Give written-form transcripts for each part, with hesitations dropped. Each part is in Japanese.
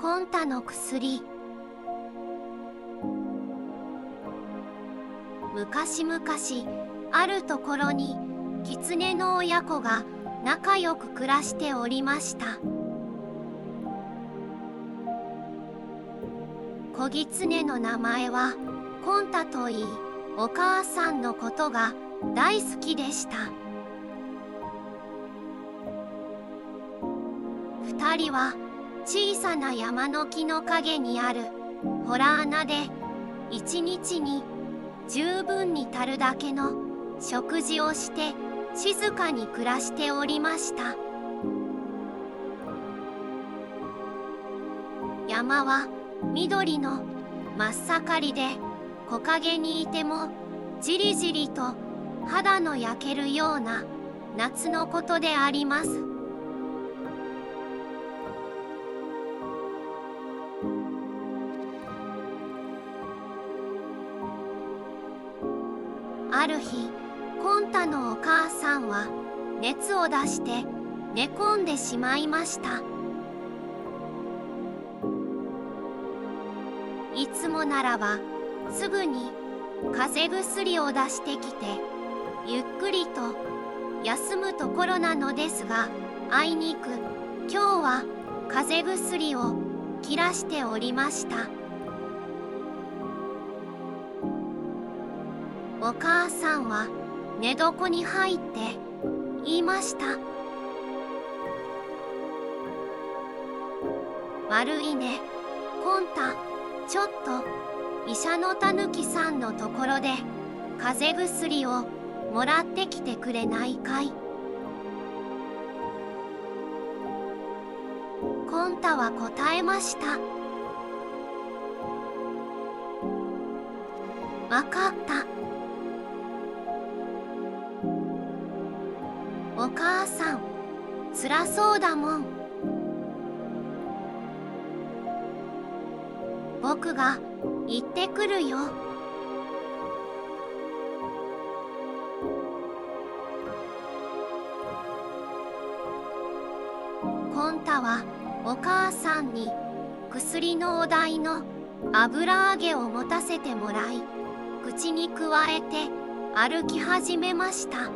コンタの薬。昔々あるところに狐の親子が仲良く暮らしておりました。子狐の名前はコンタといい、お母さんのことが大好きでした。二人は小さな山の木の陰にある洞穴で一日に十分に足るだけの食事をして静かに暮らしておりました。山は緑の真っ盛りで、木陰にいてもじりじりと肌の焼けるような夏のことであります。ある日、コンタのお母さんは熱を出して寝込んでしまいました。いつもならばすぐに風邪薬を出してきてゆっくりと休むところなのですが、あいにく今日は風邪薬を切らしておりました。お母さんは寝床に入って言いました。悪いね、コンタ。ちょっと医者のたぬきさんのところで風邪薬をもらってきてくれないかい。コンタは答えました。わかった。お母さん、つらそうだもん。僕が行ってくるよ。コンタはお母さんに薬のお代の油揚げを持たせてもらい、口にくわえて歩き始めました。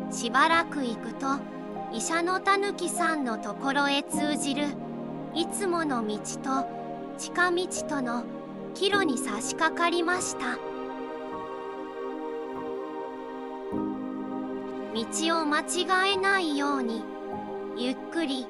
しばらく行くと医者のたぬきさんのところへ通じるいつもの道と近道との岐路に差し掛かりました。道を間違えないようにゆっくり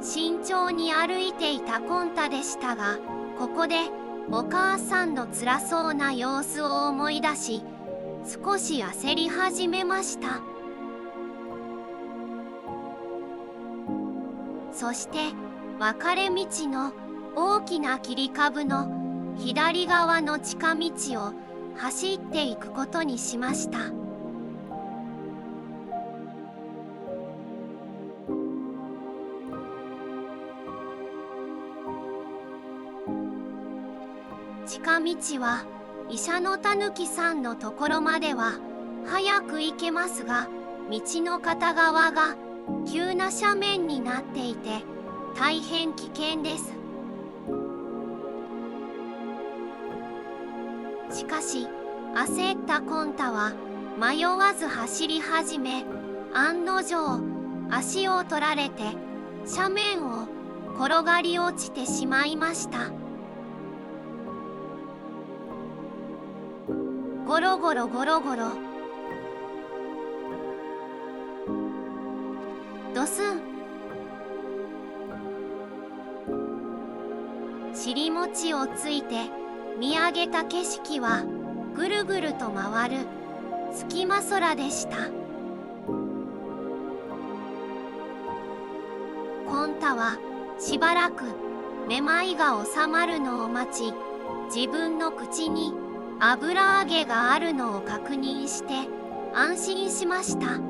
慎重に歩いていたコンタでしたが、ここでお母さんのつらそうな様子を思い出し、少し焦り始めました。そして分かれ道の大きな切り株の左側の近道を走っていくことにしました。近道は医者のたぬきさんのところまでは早く行けますが、道の片側が急な斜面になっていて大変危険です。しかし焦ったコンタは迷わず走り始め、案の定足を取られて斜面を転がり落ちてしまいました。ゴロゴロゴロゴロ、ドスン。尻餅をついて見上げた景色はぐるぐると回る隙間空でした。コンタはしばらくめまいが収まるのを待ち、自分の口に油揚げがあるのを確認して安心しました。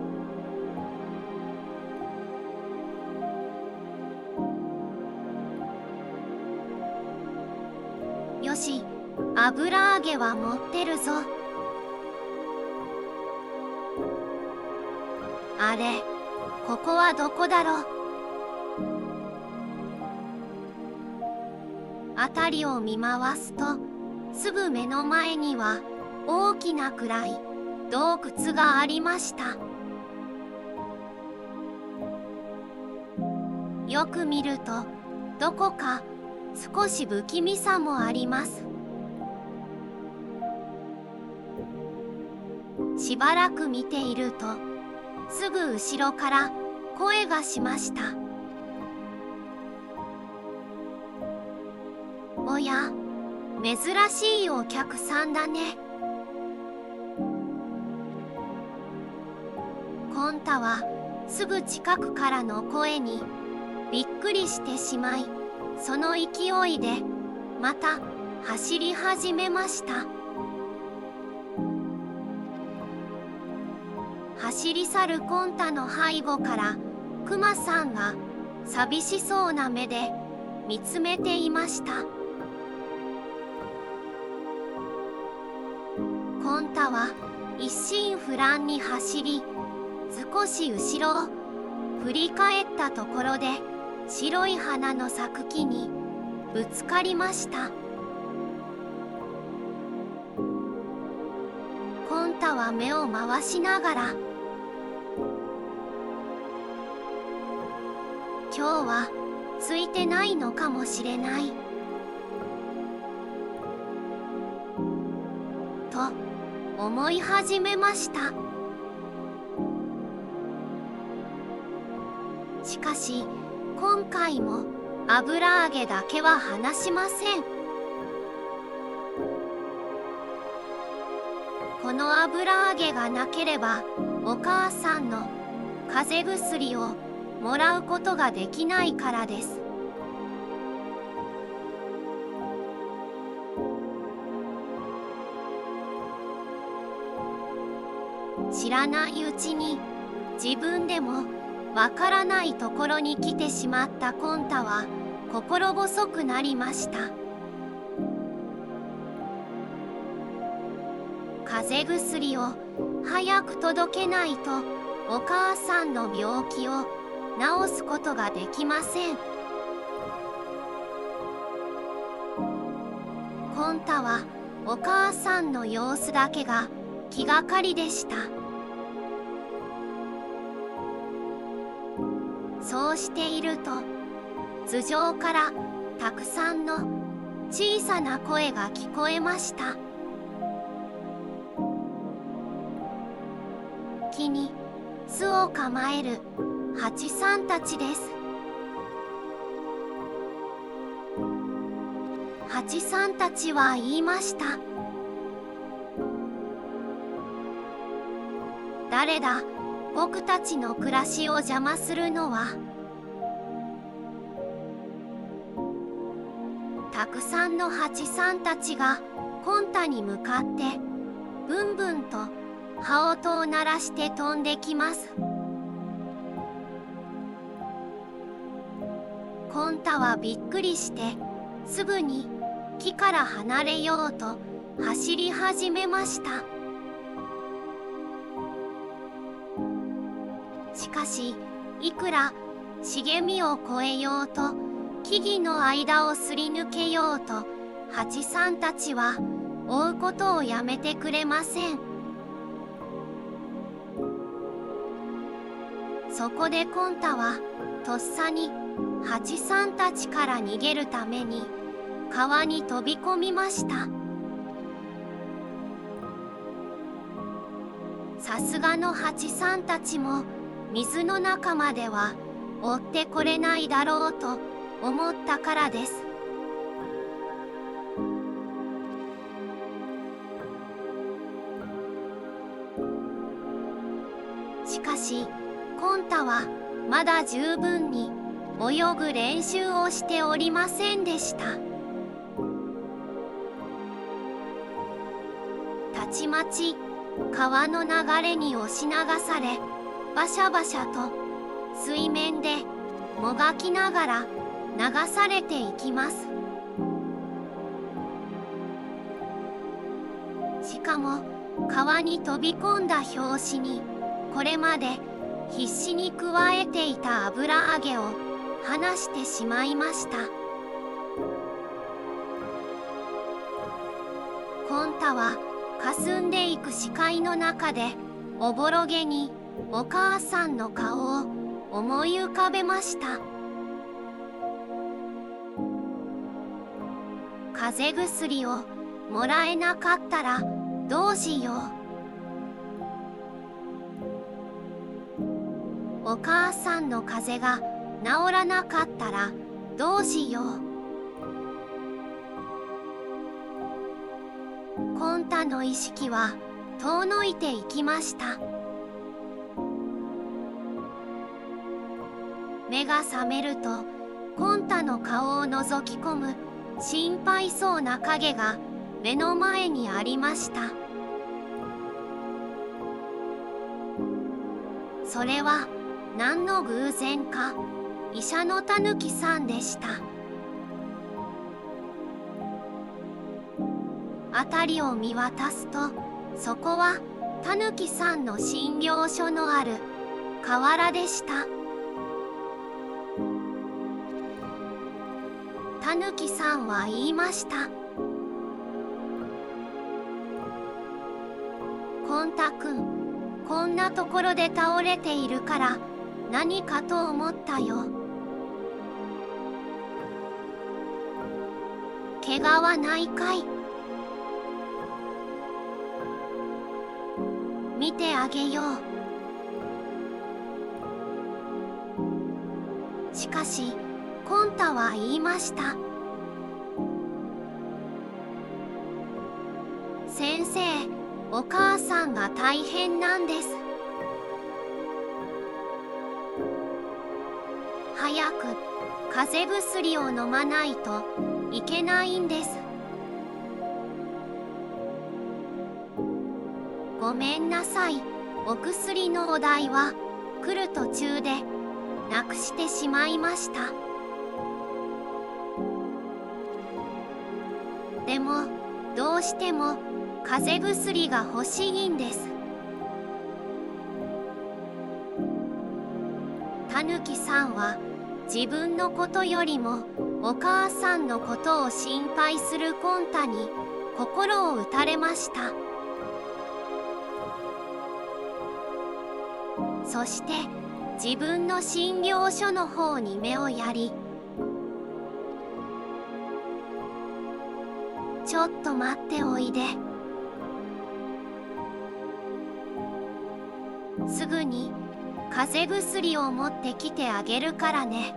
よし、油揚げは持ってるぞ。あれ、ここはどこだろう。辺りを見回すと、すぐ目の前には大きな暗い洞窟がありました。よく見ると、どこか少し不気味さもあります。しばらく見ていると、すぐ後ろから声がしました。おや、珍しいお客さんだね。コンタはすぐ近くからの声にびっくりしてしまい、その勢いでまた走り始めました。走り去るコンタの背後からクマさんが寂しそうな目で見つめていました。コンタは一心不乱に走り、少し後ろを振り返ったところで白い花の咲く木にぶつかりました。コンタは目を回しながら、今日はついてないのかもしれないと思い始めました。しかし今回も油揚げだけは離しません。この油揚げがなければお母さんの風邪薬をもらうことができないからです。知らないうちに自分でもわからないところに来てしまったコンタは心細くなりました。風邪薬を早く届けないとお母さんの病気を治すことができません。コンタはお母さんの様子だけが気がかりでした。そうしていると、頭上からたくさんの小さな声が聞こえました。木に巣を構える蜂さんたちです。蜂さんたちは言いました。誰だ、僕たちの暮らしを邪魔するのは。たくさんの蜂さんたちがコンタに向かってブンブンと羽音を鳴らして飛んできます。コンタはびっくりしてすぐに木から離れようと走り始めました。しかしいくら茂みを越えようと木々の間をすり抜けようと蜂さんたちは追うことをやめてくれません。そこでコンタはとっさに蜂さんたちから逃げるために川に飛び込みました。さすがの蜂さんたちも水の中までは追ってこれないだろうと思ったからです。しかしコンタはまだ十分に泳ぐ練習をしておりませんでした。たちまち川の流れに押し流され、バシャバシャと水面でもがきながら流されていきます。しかも川に飛び込んだ拍子にこれまで必死にくわえていた油揚げを離してしまいました。太は霞んでいく視界の中でおぼろげにお母さんの顔を思い浮かべました。風邪薬をもらえなかったらどうしよう。お母さんの風邪が治らなかったらどうしよう。コンタの意識は遠のいていきました。目が覚めるとコンタの顔を覗き込む心配そうな影が目の前にありました。それは何の偶然か医者のたぬきさんでした。辺りを見渡すと、そこはたぬきさんの診療所のある河原でした。たぬきさんは言いました。コンタくん、こんなところで倒れているから何かと思ったよ。怪我はないかい？見てあげよう。しかしコンタは言いました。先生、お母さんが大変なんです。早く風邪薬を飲まないといけないんです。ごめんなさい、お薬のお代は来る途中でなくしてしまいました。でもどうしても風邪薬が欲しいんです。たぬきさんは自分のことよりもお母さんのことを心配するコンタに心を打たれました。そして自分の診療所の方に目をやり、ちょっと待っておいで。すぐに風邪薬を持ってきてあげるからね。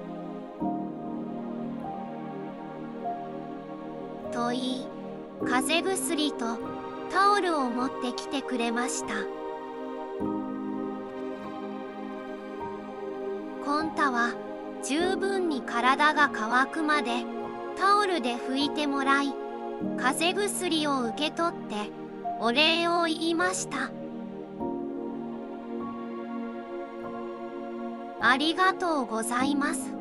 と言い、風邪薬とタオルを持ってきてくれました。コンタは十分に体が乾くまでタオルで拭いてもらい、風邪薬を受け取ってお礼を言いました。ありがとうございます。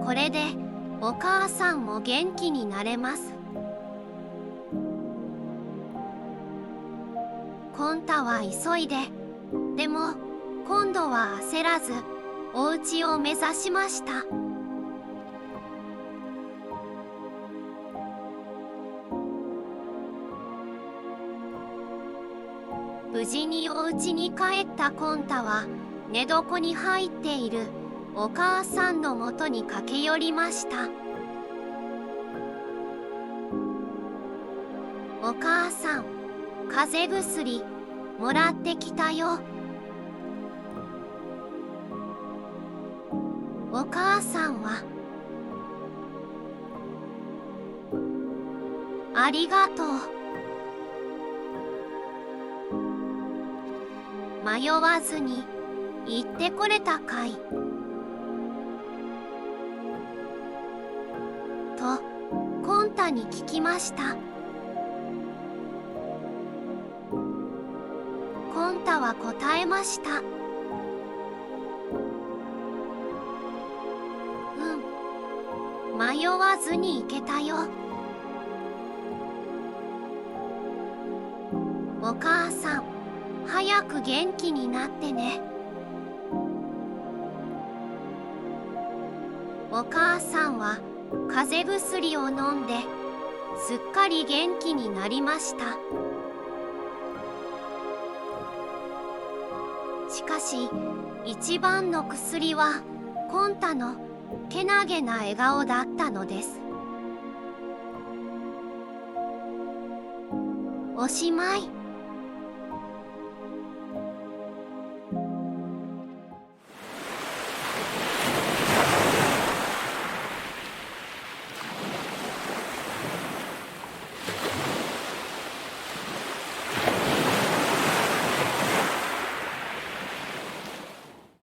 これでお母さんも元気になれます。コンタは急いで、でも今度は焦らずお家を目指しました。無事にお家に帰ったコンタは寝床に入っているお母さんのもとに駆け寄りました。お母さん、風邪薬もらってきたよ。お母さんは、ありがとう。迷わずに行ってこれたかい。とコンタに聞きました。コンタは答えました。迷わずに行けたよ。お母さん、早く元気になってね。お母さんは風邪薬を飲んですっかり元気になりました。しかし一番の薬はコンタのけなげな笑顔だったのです。おしまい。